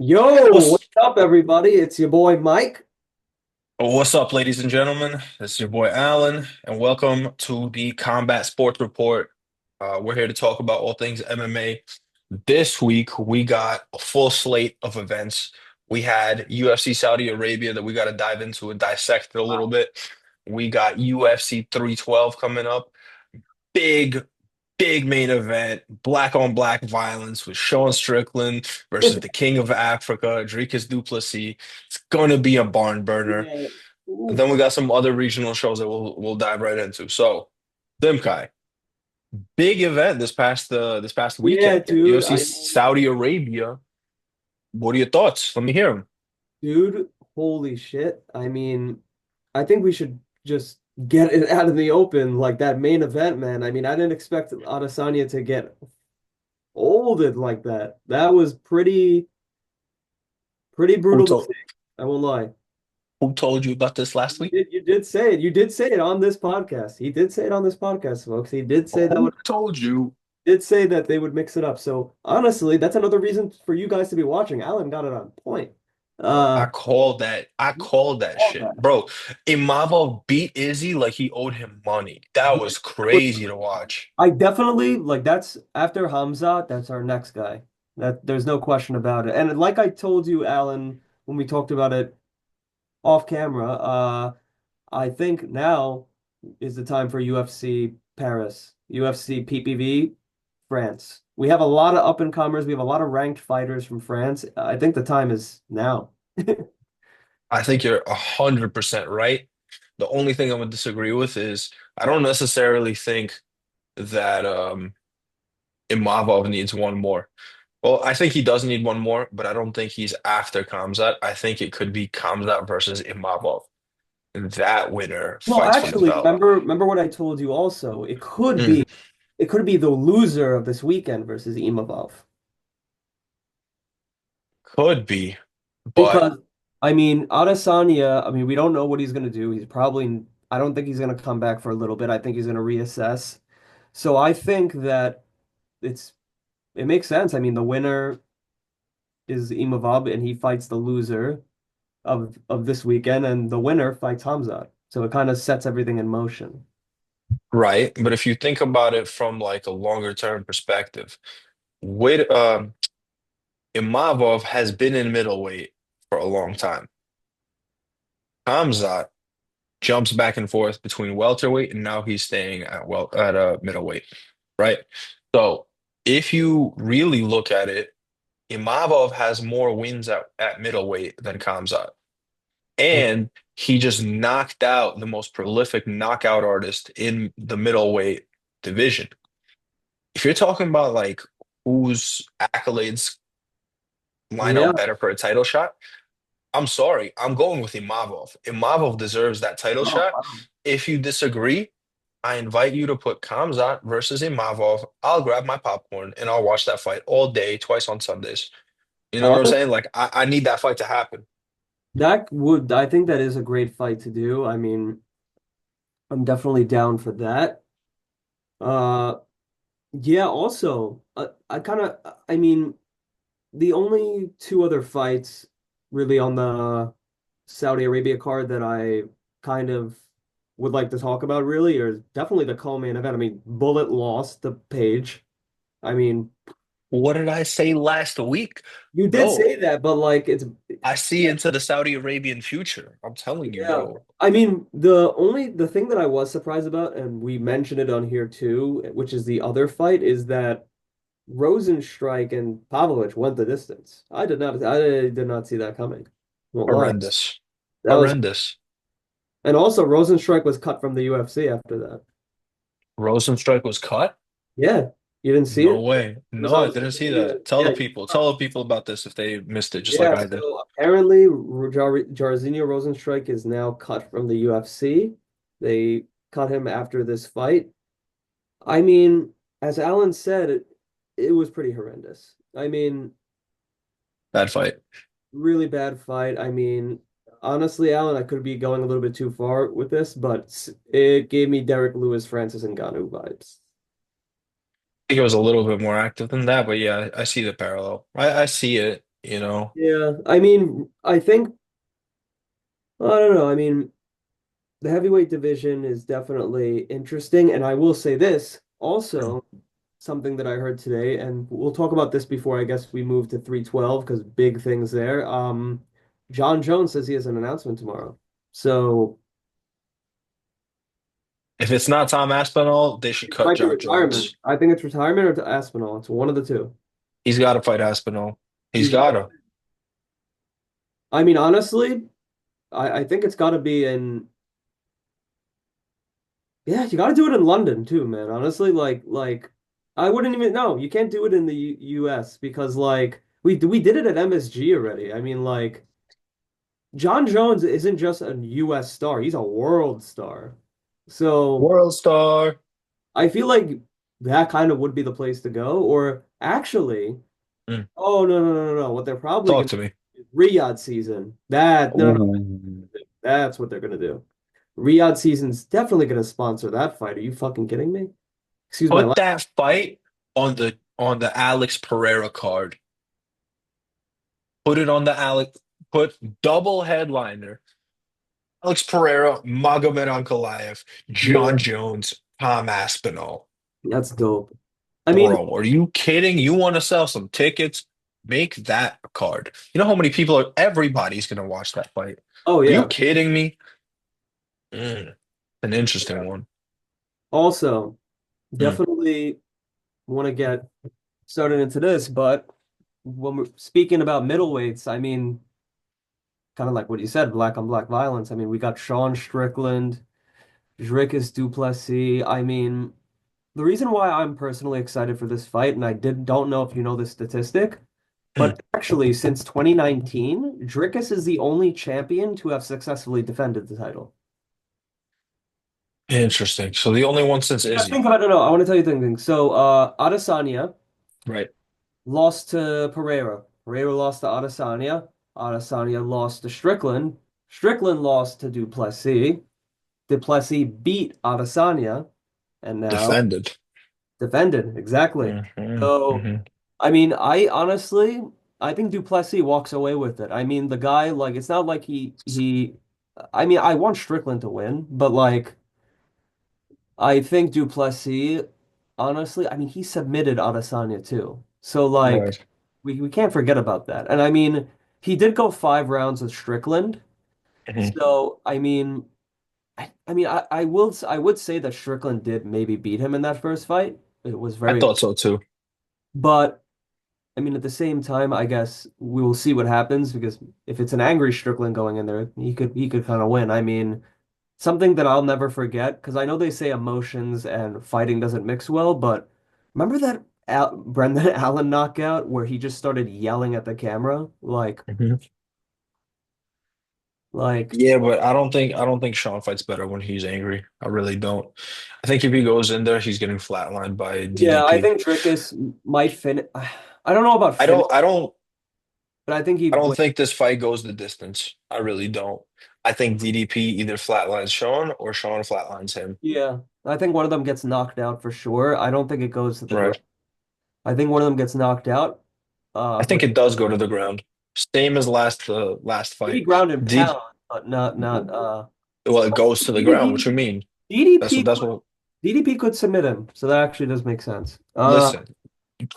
Yo, What's what's up, everybody? It's your boy Mike. what's up, ladies and gentlemen? This is your boy Alan, and welcome to the Combat Sports Report. We're here to talk about all things MMA. This week, we got a full slate of events. We had UFC Saudi Arabia that we got to dive into and dissect it a little bit. We got UFC 312 coming up. Big, big main event, black on black violence with Sean Strickland versus the King of Africa, Dricus du Plessis. It's going to be a barn burner. Yeah. And Ooh. then we got some other regional shows that we'll dive right into. So, Dimkai, big event this past Yeah, weekend. dude. UFC Saudi Arabia. What are your thoughts? Let me hear them. Dude, holy shit. I think we should just get it out of the open, like that main event, man. I didn't expect Adesanya to get olded like that. That was pretty Who brutal to see. told I won't lie. who told you about this last week? You did say it. You did say it on this podcast. He did say it on this podcast, folks. He did say that Who told you? did say that they would mix it up. So honestly, that's another reason for you guys to be watching. Alan got it on point. I Uh, called that. I called that all shit, that. bro. Imavo beat Izzy like he owed him money. That Yeah, was crazy to watch. I definitely like that's after Hamza, that's our next guy. That there's no question about it. And like I told you, Alan, when we talked about it off camera, I think now is the time for UFC Paris, UFC PPV France. We have a lot of up and comers. We have a lot of ranked fighters from France. I think the time is now. I think you're 100% right. The only thing I would disagree with is I don't necessarily think that Imavov needs one more. Well, I think he does need one more, but I don't think he's after Kamzat. I think it could be Kamzat versus Imavov. And that winner Well, fights for the actually, belt. remember what I told you also. Mm, It could be the loser of this weekend versus Imavov. could be, but Because Adesanya, we don't know what he's gonna do. I don't think he's gonna come back for a little bit. I think he's gonna reassess. So I think that it's it makes sense. The winner is Imavov and he fights the loser of this weekend, and the winner fights Hamzat. So it kind of sets everything in motion. right. But if you think about it from like a longer term perspective, with Imavov has been in middleweight for a long time. Kamzat jumps back and forth between welterweight and now he's staying at middleweight, right? So if you really look at it, Imavov has more wins at middleweight than Kamzat. And he just knocked out the most prolific knockout artist in the middleweight division. If you're talking about like whose accolades line Yeah. up better for a title shot, I'm sorry, I'm going with Imavov. Imavov deserves that title Oh, shot. wow. If you disagree, I invite you to put Kamzat versus Imavov. I'll grab my popcorn and I'll watch that fight all day, twice on Sundays. You know what I'm saying? Like I need that fight to happen. I think that is a great fight to do. I'm definitely down for that. Uh, yeah, also, the only two other fights really on the Saudi Arabia card that I kind of would like to talk about really are definitely the co-main event. Bullet lost to Page. I mean, What did I say last week? you did Bro, say that, but like it's I see into the Saudi Arabian future. I'm telling you, yeah. bro. The thing that I was surprised about, and we mentioned it on here too, which is the other fight, is that Rosenstrike and Pavlovich went the distance. I did not see that coming. Won't lie. Horrendous. That was, Horrendous. and also Rosenstrike was cut from the UFC after that. Rosenstrike was cut? Yeah, you didn't see No it? way. It was No, I on didn't social see media. that. Tell Yeah, the people. Tell the people about this if they missed it, just like yeah. I did. So apparently, Jairzinho Rosenstrike is now cut from the UFC. They cut him after this fight. I mean, as Alan said, it was pretty horrendous. Bad fight. Really bad fight. Honestly, Alan, I could be going a little bit too far with this, but it gave me Derek Lewis, Francis Ngannou vibes. Think it was a little bit more active than that, but yeah, I see the parallel. I see it. you know? Yeah, I mean, I think I don't know. I mean, the heavyweight division is definitely interesting, and I will say this also something that I heard today, and we'll talk about this before I guess we move to 312 because big things there. John Jones says he has an announcement tomorrow. So If it's not Tom Aspinall, they should it cut might be John retirement. Jones. I think it's retirement or to Aspinall. It's one of the two. He's got to fight Aspinall. He's He's got got. to. I mean, honestly, I think it's got to be in. Yeah, you got to do it in London too, man. Honestly, like I wouldn't even know. You can't do it in the U.S. because like we did it at MSG already. I mean, like John Jones isn't just a U.S. star; he's a world star. So World star. I feel like that kind of would be the place to go. Or actually, Mm, oh no! What they're probably talk gonna to me. do is Riyadh season. That no, Ooh. that's what they're gonna do. Riyadh season's definitely gonna sponsor that fight. Are you fucking kidding me? Excuse my Put language. that fight on the Alex Pereira card. Put it on the Alex. Put double headliner. Alex Pereira, Magomed Ankalaev, Yeah, John Jones, Tom Aspinall. that's dope. I mean, Bro, are you kidding? You want to sell some tickets? Make that a card. You know how many people are, everybody's going to watch that fight. oh Are you yeah. kidding me? Mm, an interesting one. Also, Mm, definitely want to get started into this, but when we're speaking about middleweights, I mean, kind of like what you said, black on black violence. I mean, we got Sean Strickland, Dricus du Plessis. I mean, the reason why I'm personally excited for this fight, and I don't know if you know this statistic, mm. but actually since 2019, Dricus is the only champion to have successfully defended the title. Interesting. So the only one since Because Izzy, think about it, no, I want to tell you something. So, Adesanya right? lost to Pereira. Pereira lost to Adesanya. Adesanya lost to Strickland. Strickland lost to Du Plessis. Du Plessis beat Adesanya and now Defended. defended. Exactly. Hmm. So, Hmm. I mean, I think Du Plessis walks away with it. I mean, the guy, like, it's not like I mean, I want Strickland to win, but like, I think Du Plessis, honestly, I mean, he submitted Adesanya too. So like, Right. we can't forget about that. And I mean, he did go 5 rounds with Strickland. Hmm. So I mean, I would say that Strickland did maybe beat him in that first fight. It was I very, thought so too. but I mean, at the same time, I guess we will see what happens because if it's an angry Strickland going in there, he could kind of win. I mean, something that I'll never forget because I know they say emotions and fighting doesn't mix well, but remember that Brendan Allen knockout where he just started yelling at the camera Hmm. like Yeah, but I don't think Sean fights better when he's angry. I really don't. I think if he goes in there, he's getting flatlined by yeah, I DDP. think Dricus might finish. I don't know about I finish, don't I don't but I think he I don't wins. think this fight goes the distance. I really don't. I think DDP either flatlines Sean or Sean flatlines him. Yeah, I think one of them gets knocked out for sure. I don't think it goes to the ground. Right. I think one of them gets knocked out. I think But it does go to the ground. Same as last maybe fight. ground and D pound, but not well, it goes to the ground. What you mean? DDP That's what DDP could submit him, so that actually does make sense. listen.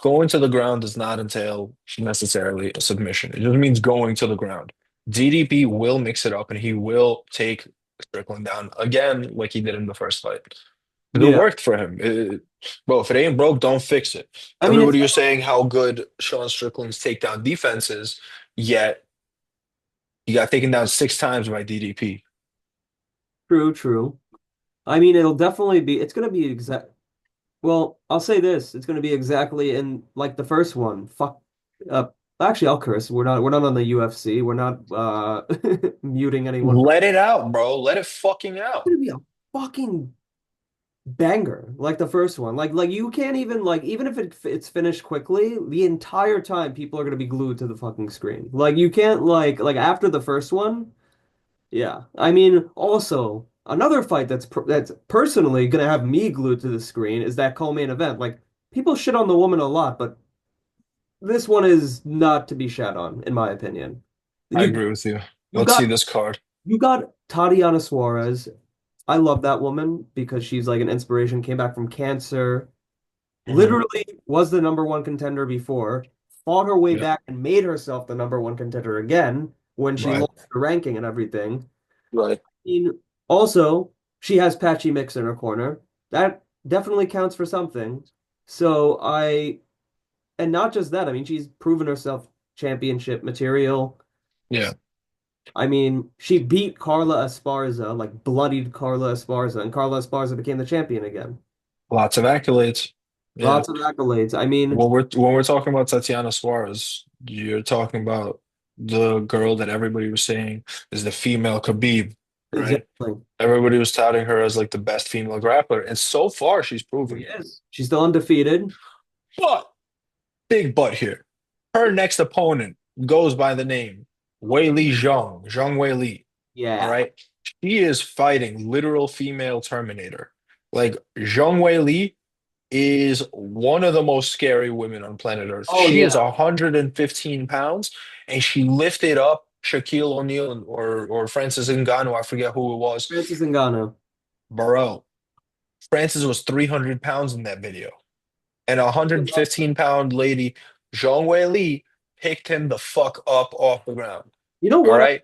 Going to the ground does not entail necessarily a submission. It just means going to the ground. DDP will mix it up and he will take Strickland down again, like he did in the first fight. 'Cause it Yeah, worked for him. Bro, if it ain't broke, don't fix it. I mean it's Everybody was saying how good Sean Strickland's takedown defense is, yet he got taken down 6 times by DDP. true, true. I mean it'll definitely be. It's gonna be exact. Well, I'll say this: it's gonna be exactly in like the first one. Fuck. Uh, actually, I'll curse. We're not on the UFC. We're not muting anyone. Let it out, bro. Let it fucking It's out. gonna be a fucking banger like the first one. Like you can't even like even if it's finished quickly, the entire time people are gonna be glued to the fucking screen. Like you can't like after the first one. Yeah. I mean, also another fight that's personally gonna have me glued to the screen is that co-main event. Like people shit on the woman a lot, but this one is not to be shat on, in my opinion. I You agree with you. you Let's see got this card. you got Tatiana Suarez. I love that woman because she's like an inspiration, came back from cancer, Hmm. literally was the number one contender before, fought her way Yeah, back and made herself the number one contender again when she right, lost the ranking and everything. right. I mean, also, she has Patchy Mix in her corner. That definitely counts for something. So and not just that, I mean, she's proven herself championship material. Yeah, I mean, she beat Carla Esparza, like bloodied Carla Esparza, and Carla Esparza became the champion again. lots of accolades. Yeah. Lots of accolades. I mean, When we're talking about Tatiana Suarez, you're talking about the girl that everybody was saying is the female Khabib, right? exactly. Everybody was touting her as like the best female grappler, and so far she's She proven it. is. She's still undefeated. But big but here, her next opponent goes by the name Weili Zhang, Zhang Weili. All Yeah. right, she is fighting literal female Terminator. Like Zhang Weili is one of the most scary women on planet Earth. Oh She is yeah. 115 pounds, and she lifted up Shaquille O'Neal or Francis Ngannou. I forget who it was. Francis Ngannou. Bro, Francis was 300 pounds in that video, and a He was 115-pound lady, Zhang Wei Li, picked him the fuck up off the ground. You know All what? right.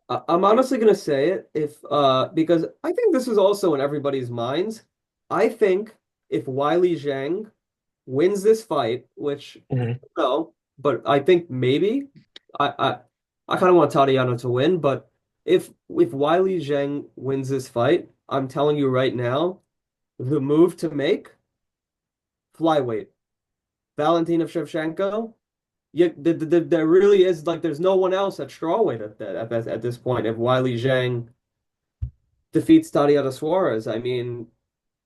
I'm honestly gonna say it if because I think this is also in everybody's minds. I think if Wiley Zhang wins this fight, which Mhm. no, but I think maybe I I, I kind of want Tatiana to win, but if Wiley Zhang wins this fight, I'm telling you right now, the move to make flyweight. Valentina Shevchenko. Yeah, there really is like there's no one else at strawweight at this point. If Wiley Zhang defeats Tatiana Suarez, I mean,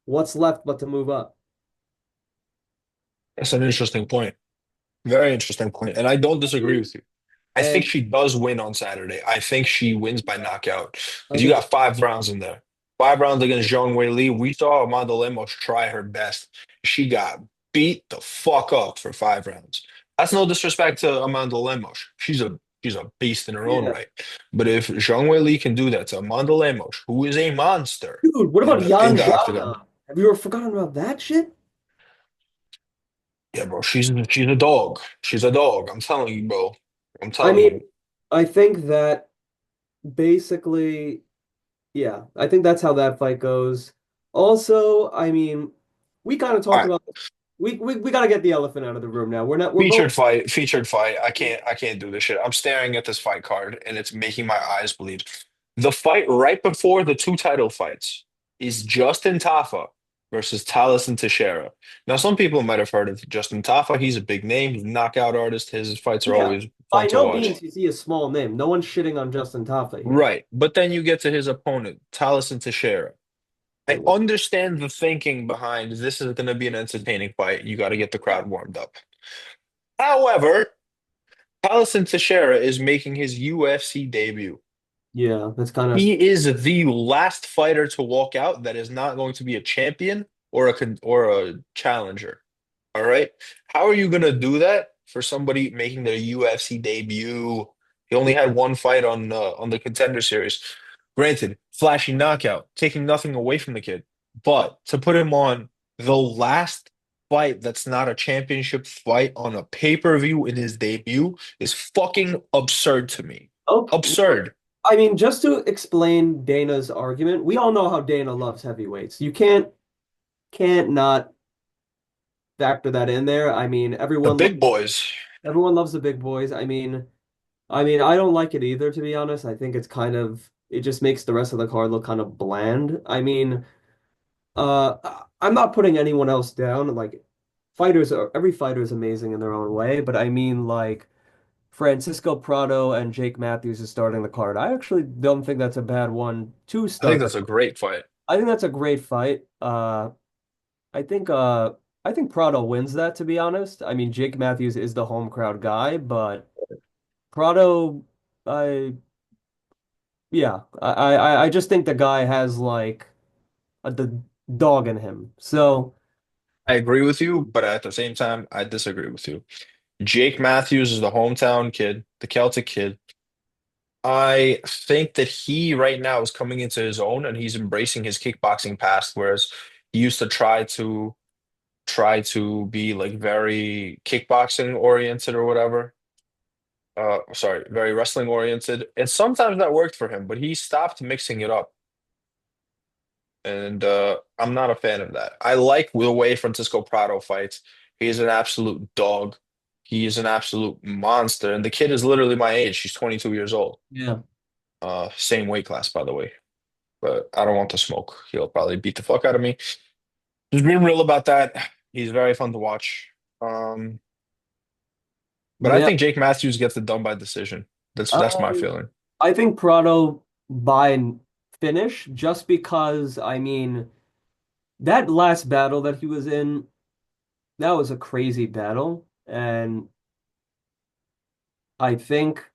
what's left but to move up? That's an interesting point. Very interesting point. And I don't disagree with you. I think And she does win on Saturday. I think she wins by knockout I because you think got 5 rounds in there. 5 rounds against Zhang Wei Li. We saw Amanda Lemos try her best. She got beat the fuck up for 5 rounds. That's no disrespect to Amanda Lemos. She's a beast in her own yeah, right. But if Zhang Wei Li can do that to Amanda Lemos, who is a monster dude. What in about the Jan octagon, Blachowicz? Have you ever forgotten about that shit? yeah, bro, she's a dog. She's a dog. I'm telling you, bro. I'm I telling mean, you. I think that basically, yeah, I think that's how that fight goes. Also, I mean, we kind of All talked right. about we got to get the elephant out of the room now. We're both Featured fight. I can't do this shit. I'm staring at this fight card and it's making my eyes bleed. The fight right before the two title fights is Justin Tafa versus Talison Teixeira. Now, some people might have heard of Justin Tafa. He's a big name. He's a knockout artist. His fights are yeah. always By fun to no watch. means is he a small name. No one's shitting on Justin Tafa here. Right. But then you get to his opponent, Talison Teixeira. I understand the thinking behind this is going to be an entertaining fight. You got to get the crowd warmed up. However, Alisson Teixeira is making his UFC debut. Yeah, that's kind of He is the last fighter to walk out that is not going to be a champion or a challenger. All right. How are you going to do that for somebody making their UFC debut? He only had one fight on the Contender Series. Granted, flashy knockout, taking nothing away from the kid, but to put him on the last fight that's not a championship fight on a pay-per-view in his debut is fucking absurd to me. okay. Absurd. I mean, just to explain Dana's argument, we all know how Dana loves heavyweights. You can't not factor that in there. I mean, The big boys. everyone loves the big boys. I mean, I don't like it either, to be honest. I think it just makes the rest of the card look kind of bland. I mean, I'm not putting anyone else down. Like every fighter is amazing in their own way, but I mean like Francisco Prado and Jake Matthews is starting the card. I actually don't think that's a bad one to I think start the that's a great fight. I think that's a great fight. I think uh I think Prado wins that, to be honest. I mean, Jake Matthews is the home crowd guy, but Prado, I yeah, I just think the guy has like the dog in him. So I agree with you, but at the same time, I disagree with you. Jake Matthews is the hometown kid, the Celtic kid. I think that he right now is coming into his own and he's embracing his kickboxing past, whereas he used to try to be like very kickboxing oriented or whatever. Sorry, very wrestling oriented. And sometimes that worked for him, but he stopped mixing it up. And I'm not a fan of that. I like the way Francisco Prado fights. He's an absolute dog. He is an absolute monster. And the kid is literally my age. He's 22 years old. Yeah. Same weight class, by the way. But I don't want to smoke. He'll probably beat the fuck out of me. Just being real about that. He's very fun to watch. Um, but I Yeah. think Jake Matthews gets it done by decision. That's my Um, feeling. I think Prado by finish just because I mean that last battle that he was in, that was a crazy battle, and I think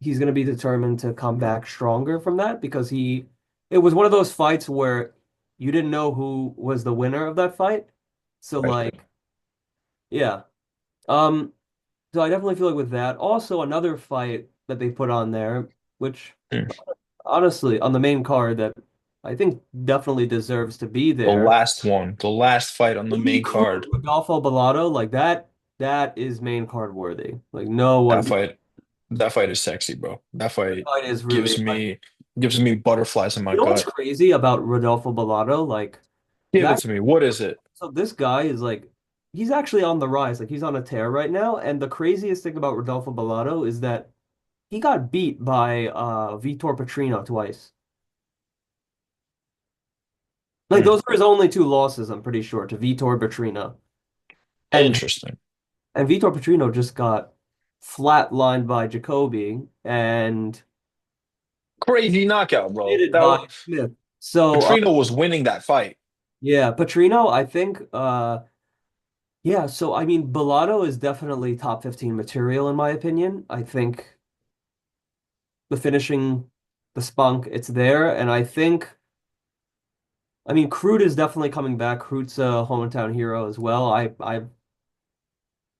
he's going to be determined to come back stronger from that because it was one of those fights where you didn't know who was the winner of that fight. So Right. like, yeah. Um, so I definitely feel like with that. Also, another fight that they put on there, which Mm. honestly, on the main card that I think definitely deserves to be The there. last one, the last fight on the Jimmy main Crute, card. Rodolfo Bellato, like that is main card worthy. Like no That one, fight, that fight is sexy, bro. That that fight fight is really gives like, me butterflies in my you know what's gut. crazy about Rodolfo Bellato? Like Give it that, to me. What is it? so this guy is like, he's actually on the rise. Like he's on a tear right now. And the craziest thing about Rodolfo Bellato is that he got beat by Vitor Petrino twice. Like Hmm. those were his only two losses, I'm pretty sure, to Vitor Petrino. And Interesting. and Vitor Petrino just got flatlined by Jacoby and Crazy knockout, bro. hit by Smith. So Petrino was winning that fight. yeah, Petrino, I think yeah, so I mean Bellato is definitely top 15 material in my opinion. I think the finishing, the spunk, it's there, and I think I mean Crude is definitely coming back. Crude's a hometown hero as well. I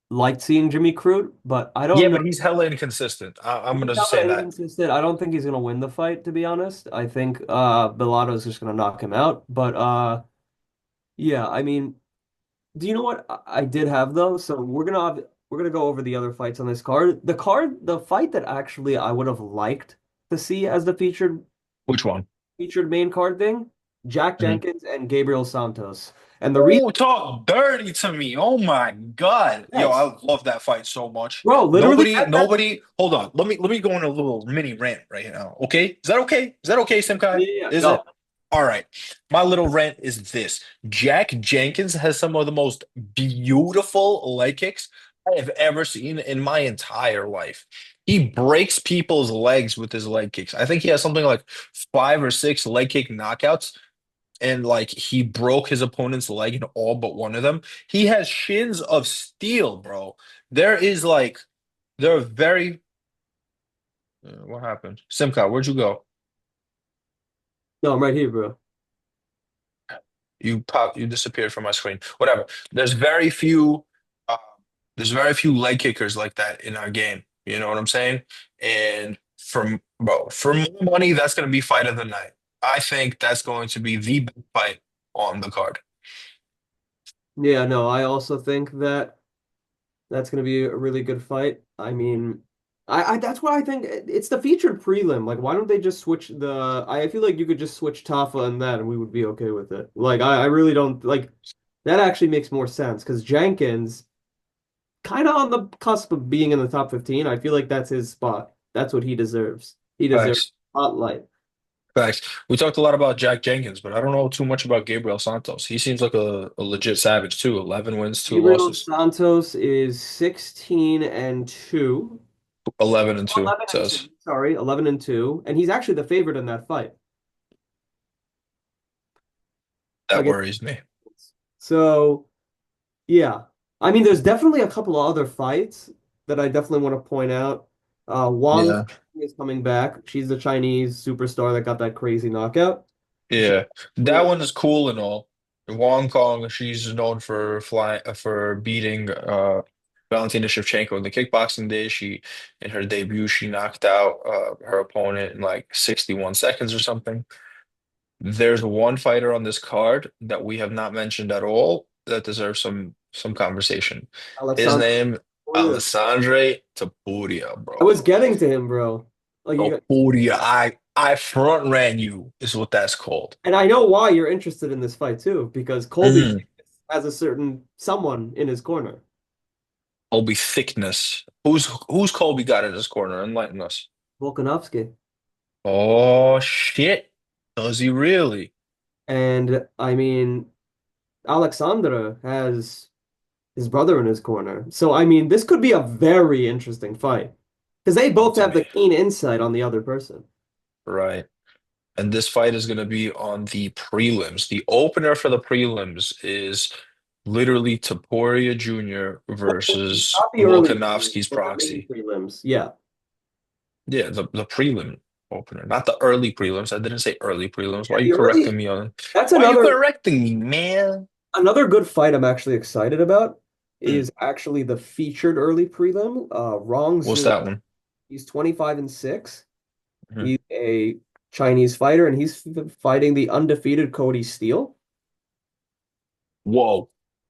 liked seeing Jimmy Crute, but I Yeah, don't know. but he's hella inconsistent. I'm He's gonna just say hella that. inconsistent. I don't think he's gonna win the fight, to be honest. I think Bellato's just gonna knock him out. But yeah, I mean, do you know what I did have though? So we're gonna go over the other fights on this card. The fight that actually I would have liked to see as the Which one? featured main card thing, Jack Mhm. Jenkins and Gabriel Santos. And the reason, Oh, talk dirty to me. Oh my God. Yo, yes, I love that fight so much. bro, literally that Hold on. Let me go on a little mini rant right now. Okay? Is that okay? Is that okay, Simkai? yeah, yeah, yeah, Is go. it? All right. My little rant is this. Jack Jenkins has some of the most beautiful leg kicks I have ever seen in my entire life. He breaks people's legs with his leg kicks. I think he has something like 5 or 6 leg kick knockouts and like he broke his opponent's leg in all but one of them. He has shins of steel, bro. There is like there are very what happened? Simca, where'd you go? No, I'm right here, bro. You disappeared from my screen. Whatever. Uh, there's very few leg kickers like that in our game. You know what I'm saying? And for my money, that's gonna be fight of the night. I think that's going to be the best fight on the card. Yeah, no, I also think that that's going to be a really good fight. I mean, I that's what I think. It's the featured prelim. Like, why don't they just switch the? I feel like you could just switch Tafa and that, and we would be okay with it. Like, I really don't like that. Actually makes more sense because Jenkins kind of on the cusp of being in the top 15. I feel like that's his spot. That's what he deserves. He deserves Facts. spotlight. Facts. We talked a lot about Jack Jenkins, but I don't know too much about Gabriel Santos. He seems like a legit savage too. 11 wins, two Gabriel losses. Santos is 16 and 2. 11 and 2 11 and 2. says. Sorry, 11 and 2. And he's actually the favorite in that fight That against. worries me. So, yeah. I mean, there's definitely a couple of other fights that I definitely want to point out. Wang Yeah. is coming back. She's the Chinese superstar that got that crazy knockout. She, Yeah. That one is cool and all. Wong Kong, she's known for flying for beating Valentina Shevchenko in the kickboxing days. In her debut, she knocked out her opponent in like 61 seconds or something. There's one fighter on this card that we have not mentioned at all that deserves some conversation. His Alexander name, Topuria. Alessandre Topuria, I bro. was getting to him, bro. Like you got, Topuria, I front ran you is what that's called. and I know why you're interested in this fight too, because Colby Mm, has a certain someone in his corner. Colby thickness. Who's Colby got in his corner? Enlighten us. Volkanovski. Oh shit. Does he really? And I mean, Alexandra has his brother in his corner. So I mean, this could be a very interesting fight because they both To have the me. keen insight on the other person. Right. And this fight is going to be on the prelims. The opener for the prelims is literally Topuria Jr. versus Not the early prelims, Volkanovski's but the mini proxy. prelims. Yeah. Yeah, the prelim opener, not the early prelims. I didn't say early prelims. Yeah, Why are you the early correcting me on? that's Why are you another correcting me, man? another good fight I'm actually excited about Hmm, is actually the featured early prelim. Rong what's Zhu. that one? He's 25-6. Mhm. He's a Chinese fighter and he's fighting the undefeated Cody Steele. Whoa,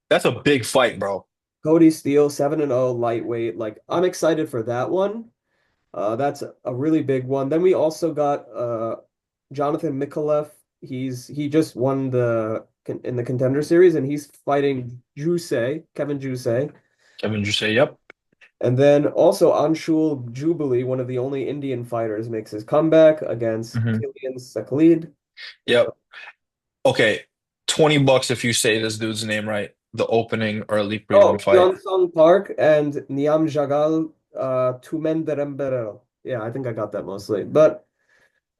that's a big fight, bro. Cody Steele, 7-0 lightweight. Like I'm excited for that one. That's a really big one. Then we also got Jonathan Mikalev. He just won in the contender series and he's fighting Kevin Jusei. Kevin, did you say yep? And then also Anshul Jubilee, one of the only Indian fighters, makes his comeback against Hmm. Kilian Sakhalid. Yep. Okay, $20 if you say this dude's name right. The opening early prelim Oh, fight. Yeonsung Park and Niam Jagal Tumenderemberel. Yeah, I think I got that mostly. But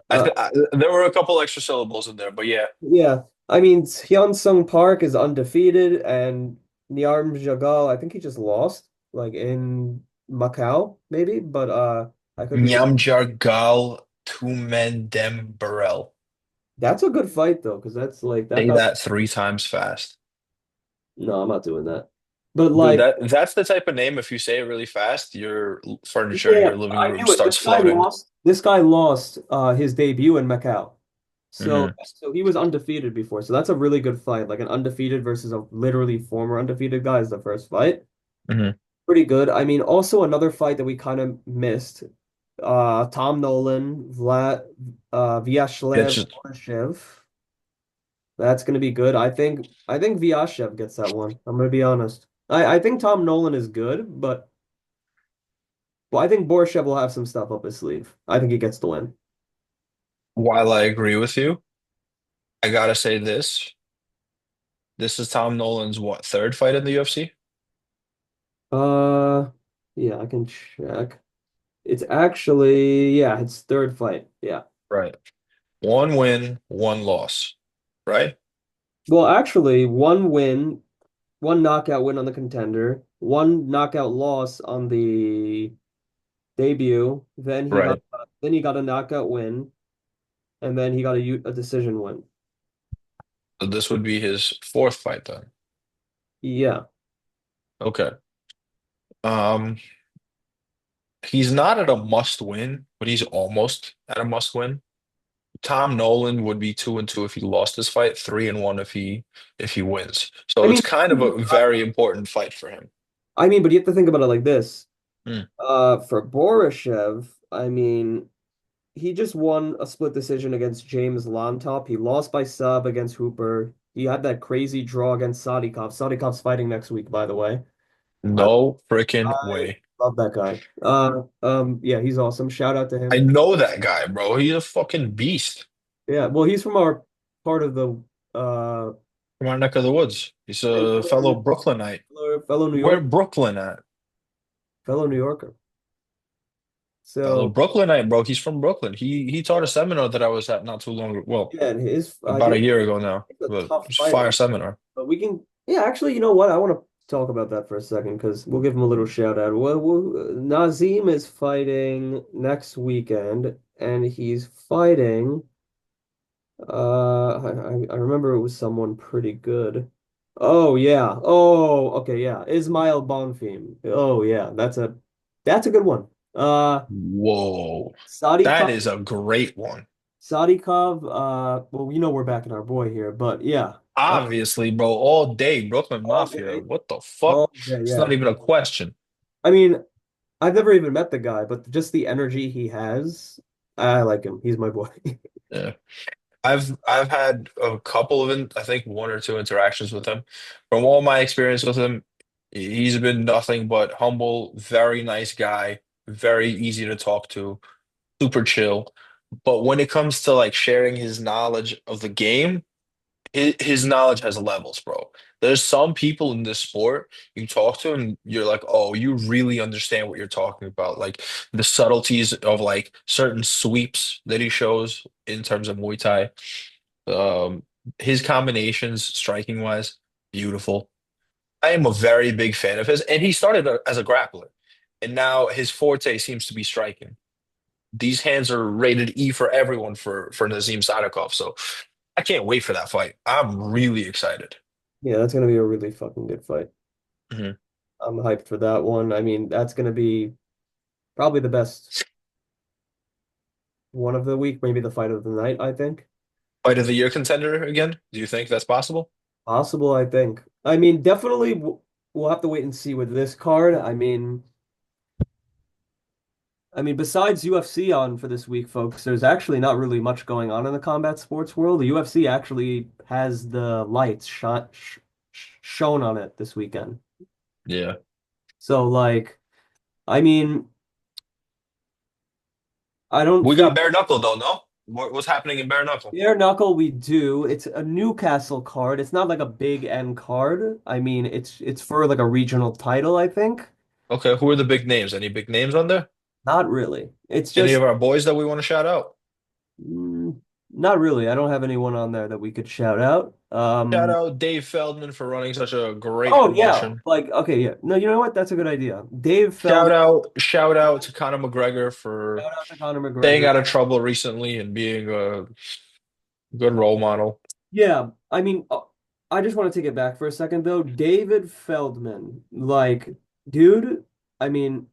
uh, There were a couple extra syllables in there, but yeah. yeah, I mean Hyun Park is undefeated, and Niam Jagal, I think he just lost, like in Macau, maybe. But I could be wrong. Nyamjar Gal Tumendem Burrell. That's a good fight though, because that's like that Say guy. that three times fast. No, I'm not doing that. But Dude, like, that's the type of name if you say it really fast, your furniture in yeah, your living I room knew it. starts floating. This guy lost his debut in Macau. Hmm. So he was undefeated before. So that's a really good fight. Like an undefeated versus a literally former undefeated guy is the first fight. Hmm. Pretty good. I mean, also another fight that we kind of missed. Tom Nolan, It's Vyacheslav just Borishev. That's gonna be good. I think Vyashev gets that one. I'm gonna be honest. I think Tom Nolan is good, but well, I think Borishev will have some stuff up his sleeve. I think he gets the win. while I agree with you, I gotta say this. This is Tom Nolan's what, third fight in the UFC? Uh, yeah, I can check. It's actually, yeah, it's third fight. Yeah. Right. One win, one loss. Right? Well, actually, one win, one knockout win on the contender, one knockout loss on the debut. Right. Then he got a knockout win, and then he got a decision win. So this would be his fourth fight then. Yeah. Okay. Um, he's not at a must win, but he's almost at a must win. Tom Nolan would be 2-2 if he lost this fight, 3-1 if he wins. I So mean, it's kind of a very important fight for him. but you have to think about it like this. Hmm. For Borishev, I mean, he just won a split decision against James Lantop. He lost by sub against Hooper. He had that crazy draw against Sadikov. Sadikov's fighting next week, by the way. I, No freaking I way. love that guy. Yeah, he's awesome. Shout out to I him. know that guy, bro. He's a fucking beast Yeah, well, he's from our part of the uh from our neck of the woods. He's and a fellow Brooklynite. fellow New Where York, Brooklyn at? fellow New Yorker. Fellow So Brooklynite, bro. He's from Brooklyn. He taught a seminar that I was at not too long ago. Well, yeah, and his I about a think year ago now. he's a But tough it's a fire fighter. seminar. But we can, yeah, actually, you know what? I want to talk about that for a second because we'll give him a little shout out. Nazim is fighting next weekend, and he's fighting. I remember it was someone pretty good. Oh yeah. Oh, okay, yeah. Ismail Bonfim. Oh yeah, that's a good one. Whoa. That Sadikov is a great one. Sadikov, well, we're backing our boy here, but yeah. Obviously, bro, all day, Brooklyn All Mafia. day. What the fuck? All day, It's not yeah. even a question. I mean, I've never even met the guy, but just the energy he has, I like him. He's my boy. Yeah. I've had a couple of, I think one or two interactions with him. From all my experience with him, he's been nothing but humble, very nice guy, very easy to talk to, super chill. But when it comes to like sharing his knowledge of the game, his knowledge has levels, bro. There's some people in this sport you talk to and you're like, oh, you really understand what you're talking about. Like the subtleties of like certain sweeps that he shows in terms of Muay Thai. Um, his combinations, striking wise, beautiful. I am a very big fan of his, and he started as a grappler, and now his forte seems to be striking. These hands are rated E for everyone for Nazim Sadikov, so I can't wait for that fight. I'm really excited. Yeah, that's gonna be a really fucking good fight. Mhm. I'm hyped for that one. I mean, that's gonna be probably the best one of the week, maybe the fight of the night, I think. Fight of the year contender again? Do you think that's possible? Possible, I think. I mean, definitely we'll have to wait and see with this card. I mean, besides UFC on for this week, folks, there's actually not really much going on in the combat sports world. The UFC actually has the lights shown on it this weekend. Yeah. So, like, I mean, I don't We think got bare knuckle though, no? What's happening in bare knuckle? bare knuckle we do. It's a Newcastle card. It's not like a big N card. I mean, it's for like a regional title, I think. Okay, who are the big names? Any big names on there? Not really. It's Any just of our boys that we want to shout out? mm, not really. I don't have anyone on there that we could shout out. Shout out Dave Feldman for running such a great Oh yeah, promotion. like okay, yeah. No, you know what? That's a good idea. Dave Shout Feldman, out, shout out to Conor McGregor for shout out to Conor staying McGregor. out of trouble recently and being a good role model. Yeah, I mean, I just want to take it back for a second though. David Feldman, like, dude, I mean,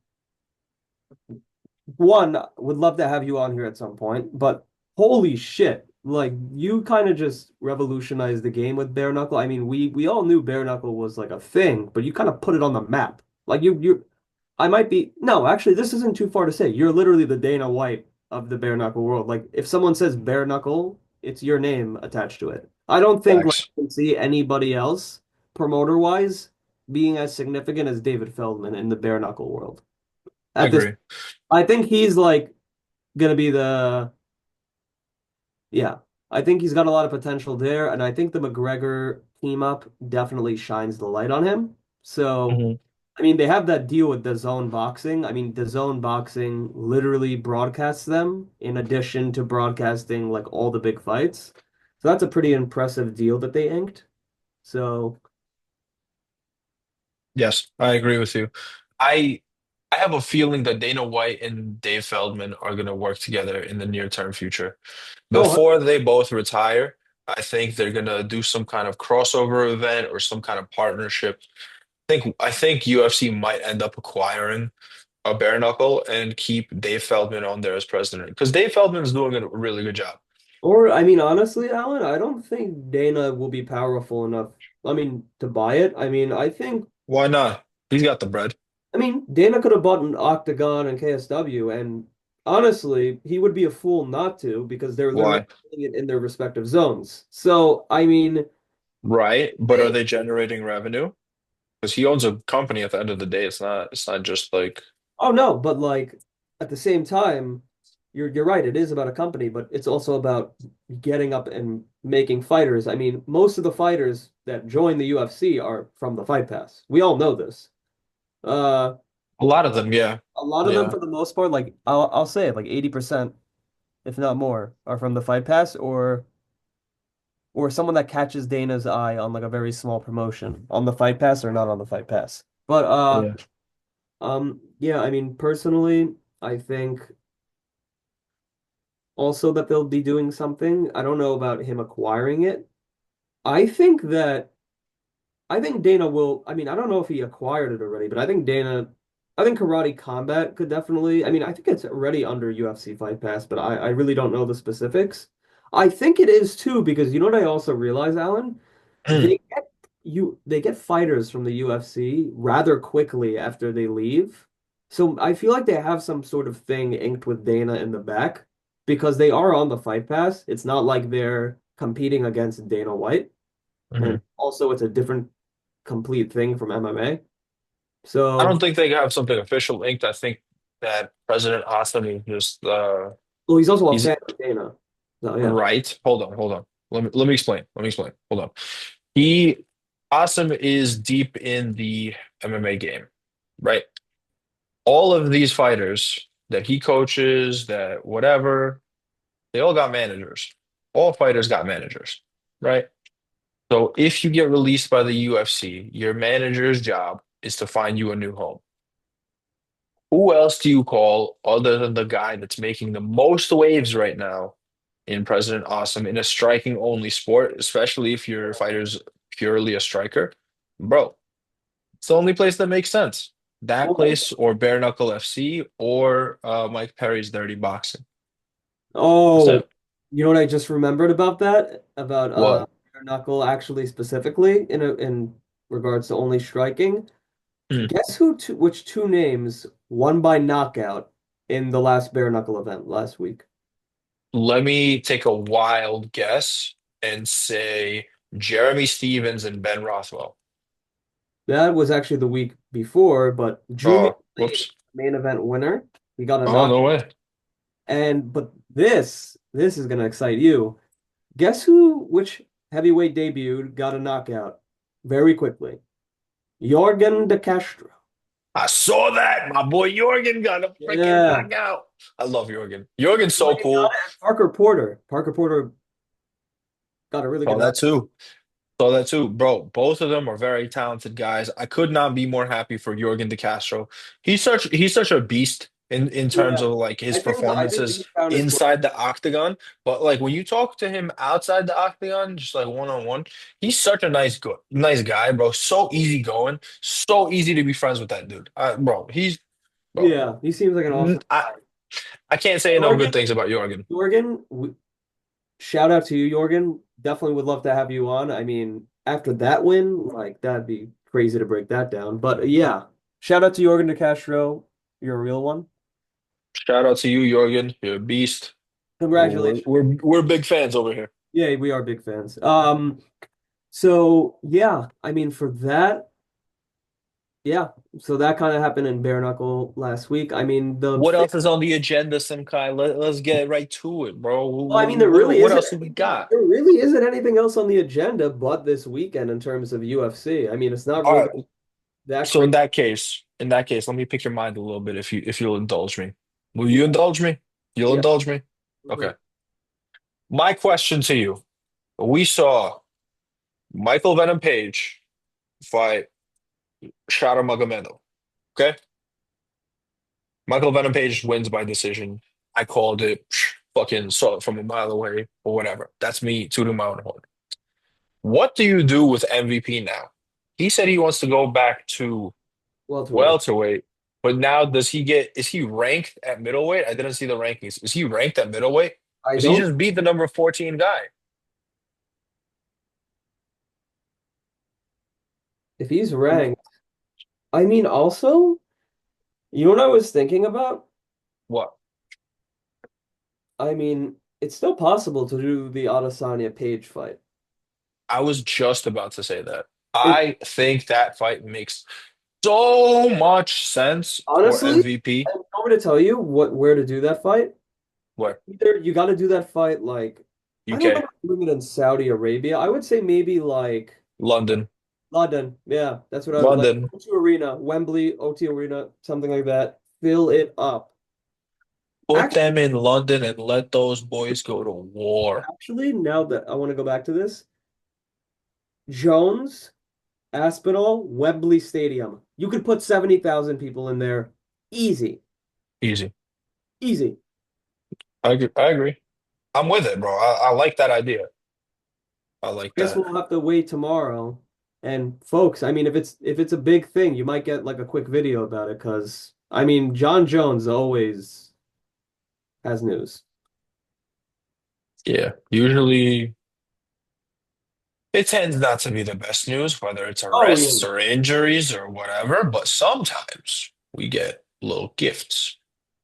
one, would love to have you on here at some point, but holy shit, like you kind of just revolutionized the game with bare knuckle. I mean, we all knew bare knuckle was like a thing, but you kind of put it on the map. Like you I might be no, actually this isn't too far to say. You're literally the Dana White of the bare knuckle world. Like if someone says bare knuckle, it's your name attached to it. I don't think like Facts. I can see anybody else promoter wise being as significant as David Feldman in the bare knuckle world. I At this agree. I think he's like gonna be the yeah. I think he's got a lot of potential there, and I think the McGregor team up definitely shines the light on him. So, Mhm. I mean, they have that deal with DAZN Boxing. I mean, DAZN Boxing literally broadcasts them in addition to broadcasting like all the big fights. So that's a pretty impressive deal that they inked. So, Yes, I agree with you. I I have a feeling that Dana White and Dave Feldman are going to work together in the near term future. oh, Before they both retire, I think they're going to do some kind of crossover event or some kind of partnership. I think UFC might end up acquiring a bare knuckle and keep Dave Feldman on there as president because Dave Feldman is doing a really good job. or I mean, honestly, Alan, I don't think Dana will be powerful enough. I mean, to buy it. Why not? He's got the bread. I mean, Dana could have bought an Octagon and KSW, and honestly, he would be a fool not to because they're literally Why? doing it in their respective zones. So, I mean, Right, but are they, they generating revenue? Because he owns a company at the end of the day. It's not just like oh no, but like at the same time, you're right. It is about a company, but it's also about getting up and making fighters. I mean, most of the fighters that join the UFC are from the Fight Pass. We all know this. Uh, a lot of them, yeah. a lot of them, Yeah. for the most part, like I'll say it, like 80%, if not more, are from the Fight Pass or someone that catches Dana's eye on like a very small promotion on the Fight Pass or not on the Fight Pass. But Yeah. yeah, I mean personally, I think also that they'll be doing something. I don't know about him acquiring it. I think that I think Dana will. I mean, I don't know if he acquired it already, but I think Dana. I think Karate Combat could definitely. I mean, I think it's already under UFC Fight Pass, but I really don't know the specifics. I think it is too because you know what I also realize, Alan? Hmm. They get fighters from the UFC rather quickly after they leave. So I feel like they have some sort of thing inked with Dana in the back because they are on the Fight Pass. It's not like they're competing against Dana White. And Mhm. also it's a different complete thing from MMA. I don't So, think they have something official inked. I think that President Hassan is just well, he's also a he's fan of Dana. So yeah. right. Hold on. Let me explain. Let me explain. Hold on. He Hassan is deep in the MMA game, right? All of these fighters that he coaches, that whatever, they all got managers. All fighters got managers, right? So if you get released by the UFC, your manager's job is to find you a new home. Who else do you call other than the guy that's making the most waves right now in President Awesome in a striking only sport, especially if your fighter's purely a striker? Bro, it's the only place that makes sense. That Well, place or Bare Knuckle FC or Mike Perry's Dirty Boxing. That's oh, it. you know what I just remembered about that? About What? bare knuckle actually specifically in regards to only striking. Hmm. Guess which two names won by knockout in the last bare knuckle event last week? Let me take a wild guess and say Jeremy Stevens and Ben Rothwell. That was actually the week before, but Julian Oh, Lane, whoops. main event winner, he got a Oh, knock. no way. And but this is gonna excite you. Guess which heavyweight debuted got a knockout very quickly? Jorgen de Castro. I saw that. My boy Jorgen got a freaking Yeah. knockout. I love Jorgen. Jorgen's so Jorgen got cool. it. And Parker Porter. Parker Porter got a really good Saw that knock. too. Saw that too. Bro, both of them are very talented guys. I could not be more happy for Jorgen De Castro. He's such a beast in terms Yeah. of like his I think he performances found his way. inside the octagon. But like when you talk to him outside the octagon, just like one on one, he's such a nice guy, bro. So easy going, so easy to be friends with that dude. Bro, bro. Yeah, he seems like an awesome I guy. I can't say enough Jorgen, good things about Jorgen. Jorgen, shout out to you, Jorgen. Definitely would love to have you on. I mean, after that win, like that'd be crazy to break that down. But yeah, shout out to Jorgen de Castro. You're a real one. Shout out to you, Jorgen. You're a beast. We're Congratulations. we're we're big fans over here. Yeah, we are big fans. So yeah, I mean for that, yeah. So that kind of happened in bare knuckle last week. I mean the What thing, else is on the agenda, Simkai? Let's get right to it, bro. well, I What, mean there what, really what isn't else do we anything. got? There really isn't anything else on the agenda but this weekend in terms of UFC. I mean, it's not All really right. that So crazy. in that case, let me pick your mind a little bit if you'll indulge me. Will you Yeah, indulge me? You'll yeah. indulge me? Mhm. Okay. My question to you. We saw Michael Venom Page fight Shara Magomedov. Okay? Michael Venom Page wins by decision. I called it, fucking saw it from a mile away or whatever. That's me tooting my own horn. What do you do with MVP now? He said he wants to go back to Welterweight. welterweight, but now is he ranked at middleweight? I didn't see the rankings. Is he ranked at middleweight? I Because he don't. just beat the number 14 guy. If he's ranked, I mean also, you know what I was thinking about? What? I mean, it's still possible to do the Adesanya Page fight. I was just about to say that. It I think that fight makes so much sense for honestly, MVP. I'm going to tell you where to do that fight. What? Either you got to do that fight like I don't know UK, about doing it in Saudi Arabia. I would say maybe like London, London. Yeah, that's what I would like. London. O2 Arena, Wembley, O2 Arena, something like that. Fill it up. Put Actually, them in London and let those boys go to war. now that I want to go back to this, Jones, Aspinall, Wembley Stadium. You could put 70,000 people in there. Easy. Easy. Easy. I agree. I'm with it, bro. I like that idea. I like Guess that. we'll have to wait tomorrow. And folks, I mean, if it's a big thing, you might get like a quick video about it because I mean, John Jones always has news. Yeah, usually it tends not to be the best news, whether it's Oh yeah. arrests or injuries or whatever, but sometimes we get little gifts.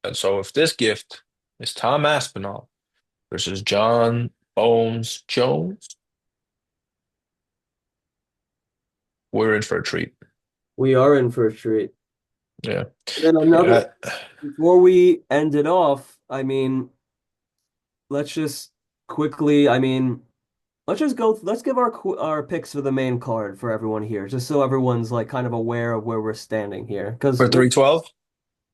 And so if this gift is Tom Aspinall versus John Bones Jones, we're in for a treat. We are in for a treat. Yeah. Then another, Yeah. before we end it off, I mean, let's just quickly, I mean, let's give our picks for the main card for everyone here, just so everyone's like kind of aware of where we're standing here. Because For 312?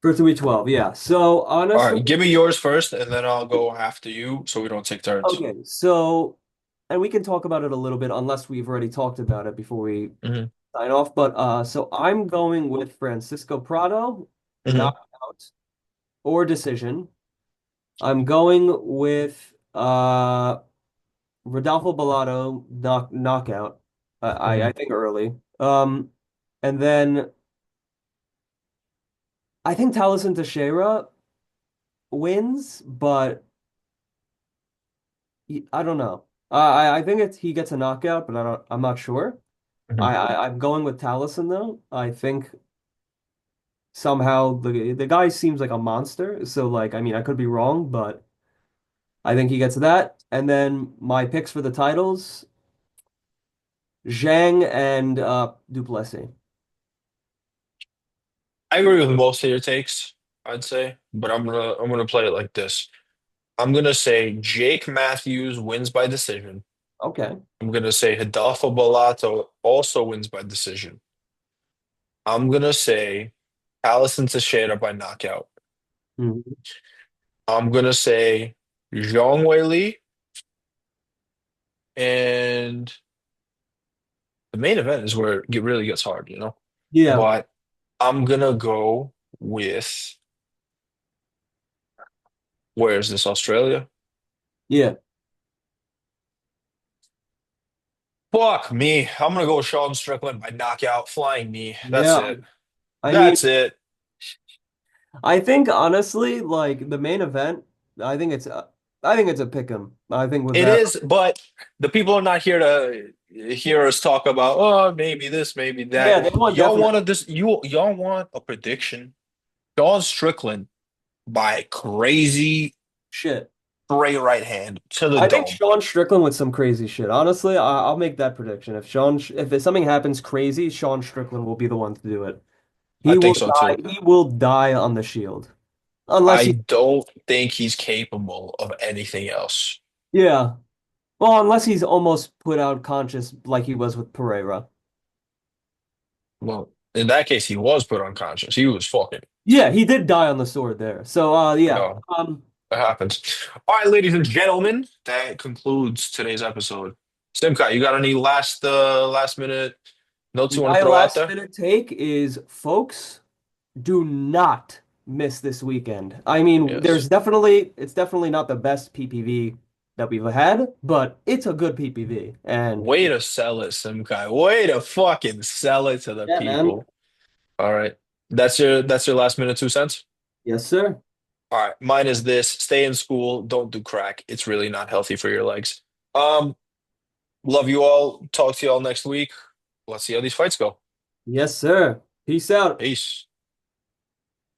for 312, yeah. So All honestly, right, give me yours first, and then I'll go after you so we don't take turns. okay, so and we can talk about it a little bit unless we've already talked about it before we Hmm. sign off. But so I'm going with Francisco Prado, Hmm. knockout or decision. I'm going with Rodolfo Bellato knockout. I Hmm. think early. And then I think Taliesin Teixeira wins, but I don't know. I think he gets a knockout, but I'm not sure. Hmm. I'm going with Taliesin though. I think somehow the guy seems like a monster. So like I mean I could be wrong, but I think he gets that. And then my picks for the titles, Zhang and Duplessis. I agree with most of your takes, I'd say, but I'm gonna play it like this. I'm gonna say Jake Matthews wins by decision. Okay. I'm gonna say Hidalgo Bellato also wins by decision. I'm gonna say Allison Teixeira by knockout. Mhm. I'm gonna say Zhang Weili, and the main event is where it really gets hard, you know? Yeah. But I'm gonna go with where is this, Australia? Yeah. Fuck me. I'm gonna go with Sean Strickland by knockout, flying knee. That's Yeah. it. I mean, That's it. I think honestly, like the main event, I think it's I think it's a pick 'em. I think with It that. is, but the people are not here to hear us talk about, oh, maybe this, maybe Yeah, that. they want Y'all definite wanted this, y'all want a prediction. Sean Strickland by crazy shit. straight right hand to the I think dome. Sean Strickland with some crazy shit. Honestly, I'll make that prediction. If something happens crazy, Sean Strickland will be the one to do it. I He will think so die. too. He will die on the Shield. Unless I he, don't think he's capable of anything else. yeah. Well, unless he's almost put out conscious like he was with Pereira. Well, in that case, he was put unconscious. He was fucking, Yeah, he did die on the sword there. So, you yeah. know, that happens. All right, ladies and gentlemen, that concludes today's episode. Simkai, you got any last minute notes you want to My throw out last there? minute take is, folks, do not miss this weekend. I mean, Yes. it's definitely not the best PPV that we've had, but it's a good PPV. And Way to sell it, Simkai. Way to fucking sell it to the yeah, man. people. All right. That's your last minute 2 cents? Yes, sir. All right. Mine is this. Stay in school. Don't do crack. It's really not healthy for your legs. Um, love you all. Talk to you all next week. Let's see how these fights go. Yes, sir. Peace out. Peace.